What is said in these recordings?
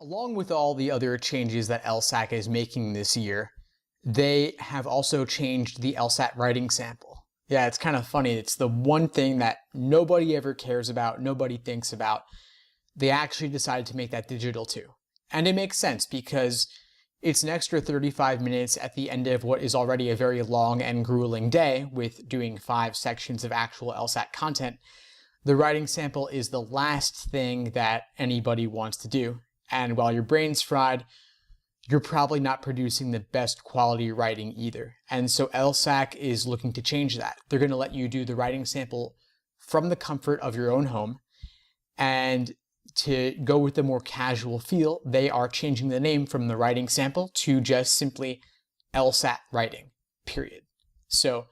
Along with all the other changes that LSAC is making this year, they have also changed the LSAT writing sample. Yeah, it's kind of funny. It's the one thing that nobody ever cares about, nobody thinks about. They actually decided to make that digital too. And it makes sense because it's an extra 35 minutes at the end of what is already a very long and grueling day with doing 5 sections of actual LSAT content. The writing sample is the last thing that anybody wants to do. And while your brain's fried, you're probably not producing the best quality writing either. And so LSAC is looking to change that. They're going to let you do the writing sample from the comfort of your own home. And to go with the more casual feel, they are changing the name from the writing sample to just simply LSAT writing, period. So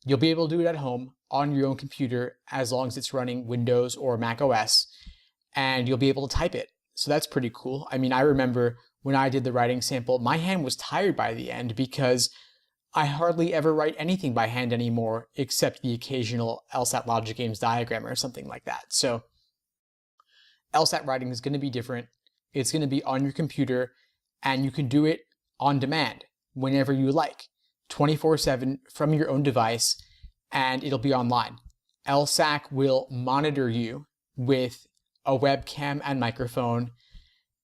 you'll be able to do it at home on your own computer as long as it's running Windows or Mac OS, and you'll be able to type it. So that's pretty cool. I mean, I remember when I did the writing sample, my hand was tired by the end because I hardly ever write anything by hand anymore except the occasional LSAT Logic Games diagram or something like that. So LSAT writing is going to be different. It's going to be on your computer, and you can do it on demand whenever you like, 24/7 from your own device, and it'll be online. LSAC will monitor you with a webcam and microphone,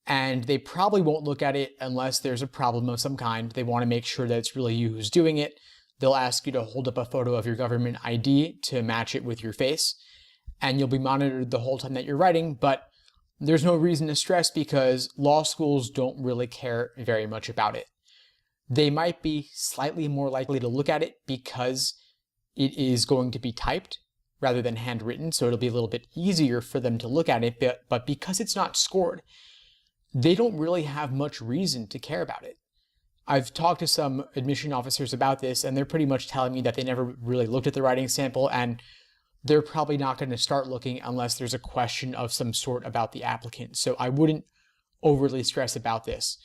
and they probably won't look at it unless there's a problem of some kind. They want to make sure that it's really you who's doing it. They'll ask you to hold up a photo of your government ID to match it with your face, and you'll be monitored the whole time that you're writing, but there's no reason to stress because law schools don't really care very much about it. They might be slightly more likely to look at it because it is going to be typed rather than handwritten, so it'll be a little bit easier for them to look at it, but because it's not scored, they don't really have much reason to care about it. I've talked to some admission officers about this, and they're pretty much telling me that they never really looked at the writing sample, and they're probably not going to start looking unless there's a question of some sort about the applicant. So I wouldn't overly stress about this.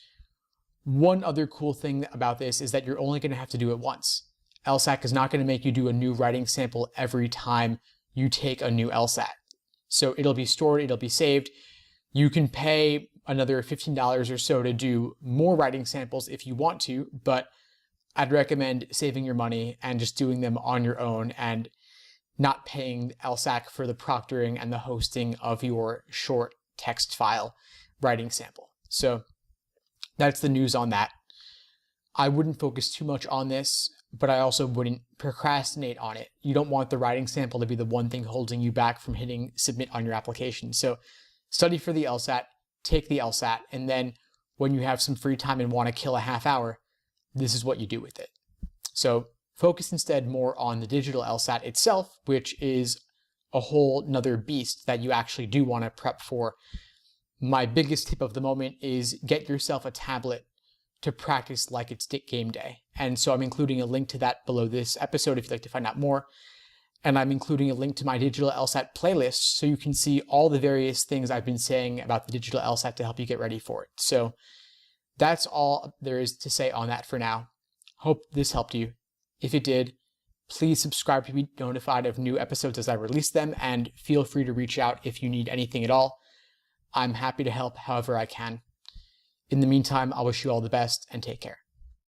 One other cool thing about this is that you're only going to have to do it once. LSAC is not going to make you do a new writing sample every time you take a new LSAT. So it'll be stored, it'll be saved. You can pay another $15 or so to do more writing samples if you want to, but I'd recommend saving your money and just doing them on your own and not paying LSAC for the proctoring and the hosting of your short text file writing sample. So that's the news on that. I wouldn't focus too much on this, but I also wouldn't procrastinate on it. You don't want the writing sample to be the one thing holding you back from hitting submit on your application. So study for the LSAT, take the LSAT, and then when you have some free time and want to kill a half hour, this is what you do with it. So focus instead more on the digital LSAT itself, which is a whole nother beast that you actually do want to prep for. My biggest tip of the moment is get yourself a tablet to practice like it's game day. And so I'm including a link to that below this episode if you'd like to find out more. And I'm including a link to my digital LSAT playlist so you can see all the various things I've been saying about the digital LSAT to help you get ready for it. So that's all there is to say on that for now. Hope this helped you. If it did, please subscribe to be notified of new episodes as I release them, and feel free to reach out if you need anything at all. I'm happy to help however I can. In the meantime, I'll wish you all the best and take care.